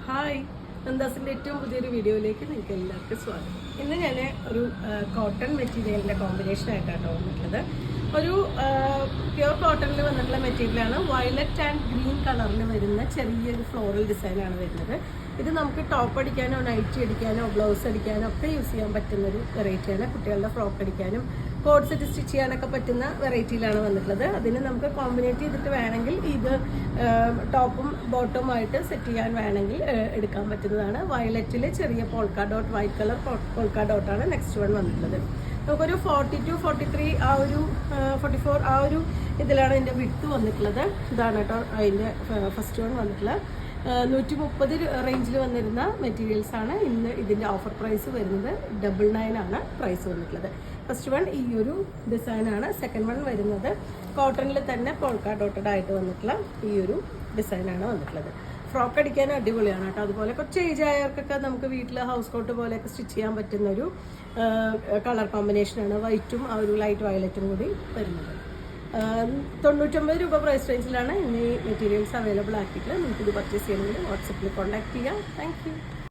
Hi, നന്ദാസിൻ്റെ ഏറ്റവും പുതിയൊരു വീഡിയോയിലേക്ക് നിങ്ങൾക്ക് എല്ലാവർക്കും സ്വാഗതം. ഇന്ന് ഞാൻ ഒരു കോട്ടൺ മെറ്റീരിയലിൻ്റെ കോമ്പിനേഷൻ ആയിട്ടാണ് വന്നിട്ടുള്ളത്. ഒരു പ്യുവർ കോട്ടണിൽ വന്നിട്ടുള്ള മെറ്റീരിയലാണ്. വയലറ്റ് ആൻഡ് ഗ്രീൻ കളറിൽ വരുന്ന ചെറിയൊരു ഫ്ലോറൽ ഡിസൈനാണ് വരുന്നത്. ഇത് നമുക്ക് ടോപ്പ് അടിക്കാനോ നൈറ്റി അടിക്കാനോ ബ്ലൗസ് അടിക്കാനോ ഒക്കെ യൂസ് ചെയ്യാൻ പറ്റുന്നൊരു വെറൈറ്റിയാണ്. കുട്ടികളുടെ ഫ്രോക്ക് അടിക്കാനും കോഡ് സെറ്റ് സ്റ്റിച്ച് ചെയ്യാനൊക്കെ പറ്റുന്ന വെറൈറ്റിയിലാണ് വന്നിട്ടുള്ളത്. അതിന് നമുക്ക് കോമ്പിനേറ്റ് ചെയ്തിട്ട് വേണമെങ്കിൽ ഇത് ടോപ്പും ബോട്ടവുമായിട്ട് സെറ്റ് ചെയ്യാൻ വേണമെങ്കിൽ എടുക്കാൻ പറ്റുന്നതാണ്. വയലറ്റിൽ ചെറിയ polka dot, white colour polka ഡോട്ടാണ് നെക്സ്റ്റ് വൺ വന്നിട്ടുള്ളത്. നമുക്കൊരു 42, 43 ആ ഒരു 44 ആ ഒരു ഇതിലാണ് ഇതിൻ്റെ വിട്ട് വന്നിട്ടുള്ളത്. ഇതാണ് കേട്ടോ അതിൻ്റെ ഫസ്റ്റ് വൺ വന്നിട്ടുള്ളത്. 130 റേഞ്ചിൽ വന്നിരുന്ന മെറ്റീരിയൽസ് ആണ്. ഇന്ന് ഇതിൻ്റെ ഓഫർ പ്രൈസ് വരുന്നത് 99 ആണ് പ്രൈസ് വന്നിട്ടുള്ളത്. ഫസ്റ്റ് വൺ ഈ ഒരു ഡിസൈനാണ്. സെക്കൻഡ് വൺ വരുന്നത് കോട്ടണിൽ തന്നെ പോൾക്ക ഡോട്ടഡ് ആയിട്ട് വന്നിട്ടുള്ള ഈ ഒരു ഡിസൈനാണ് വന്നിട്ടുള്ളത്. ഫ്രോക്ക് അടിക്കാൻ അടിപൊളിയാണ് കേട്ടോ. അതുപോലെ കുറച്ച് ഏജ് ആയവർക്കൊക്കെ നമുക്ക് വീട്ടിൽ ഹൗസ് കോട്ട് പോലെയൊക്കെ സ്റ്റിച്ച് ചെയ്യാൻ പറ്റുന്ന ഒരു കളർ കോമ്പിനേഷനാണ്. വൈറ്റും ആ ഒരു ലൈറ്റ് വയലറ്റും കൂടി വരുന്നത്. 99 രൂപ പ്രൈസ് റേഞ്ചിലാണ് ഇന്ന് ഈ മെറ്റീരിയൽസ് അവൈലബിൾ ആക്കിയിട്ട്. നിങ്ങൾക്ക് ഇത് പർച്ചേസ് ചെയ്യണമെങ്കിൽ വാട്സപ്പിൽ കോൺടാക്ട് ചെയ്യാം. Thank you.